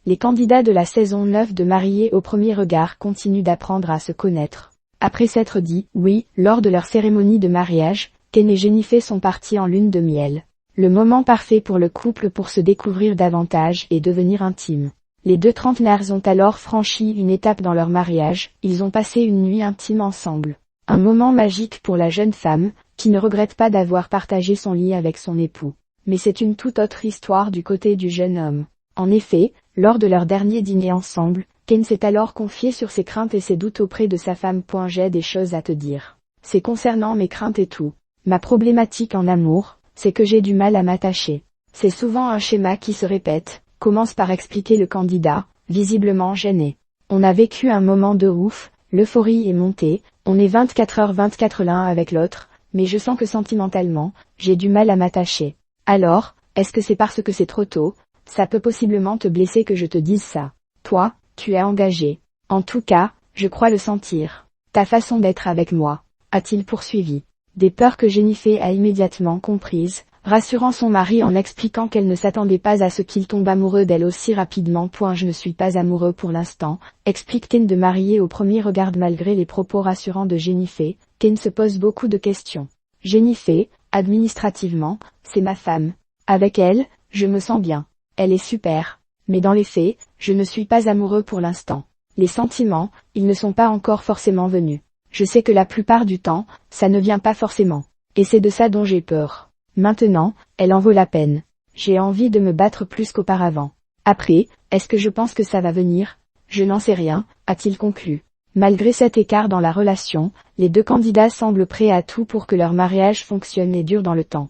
Les candidats de la saison 9 de Mariés au premier regard continuent d'apprendre à se connaître. Après s'être dit « oui » lors de leur cérémonie de mariage, Ken et Jennifer sont partis en lune de miel. Le moment parfait pour le couple pour se découvrir davantage et devenir intimes. Les deux trentenaires ont alors franchi une étape dans leur mariage, ils ont passé une nuit intime ensemble. Un moment magique pour la jeune femme, qui ne regrette pas d'avoir partagé son lit avec son époux. Mais c'est une toute autre histoire du côté du jeune homme. En effet, lors de leur dernier dîner ensemble, Ken s'est alors confié sur ses craintes et ses doutes auprès de sa femme. J'ai des choses à te dire. C'est concernant mes craintes et tout. Ma problématique en amour, c'est que j'ai du mal à m'attacher. C'est souvent un schéma qui se répète, commence par expliquer le candidat, visiblement gêné. On a vécu un moment de ouf, l'euphorie est montée, on est 24h/24 l'un avec l'autre, mais je sens que sentimentalement, j'ai du mal à m'attacher. Alors, est-ce que c'est parce que c'est trop tôt? Ça peut possiblement te blesser que je te dise ça. Toi, tu es engagé. En tout cas, je crois le sentir. Ta façon d'être avec moi, a-t-il poursuivi. Des peurs que Jennifer a immédiatement comprises, rassurant son mari en expliquant qu'elle ne s'attendait pas à ce qu'il tombe amoureux d'elle aussi rapidement. Je ne suis pas amoureux pour l'instant, explique Ken de Mariés au premier regard. Malgré les propos rassurants de Jennifer, Ken se pose beaucoup de questions. Jennifer, administrativement, c'est ma femme. Avec elle, je me sens bien. Elle est super. Mais dans les faits, je ne suis pas amoureux pour l'instant. Les sentiments, ils ne sont pas encore forcément venus. Je sais que la plupart du temps, ça ne vient pas forcément. Et c'est de ça dont j'ai peur. Maintenant, elle en vaut la peine. J'ai envie de me battre plus qu'auparavant. Après, est-ce que je pense que ça va venir? Je n'en sais rien, a-t-il conclu. Malgré cet écart dans la relation, les deux candidats semblent prêts à tout pour que leur mariage fonctionne et dure dans le temps.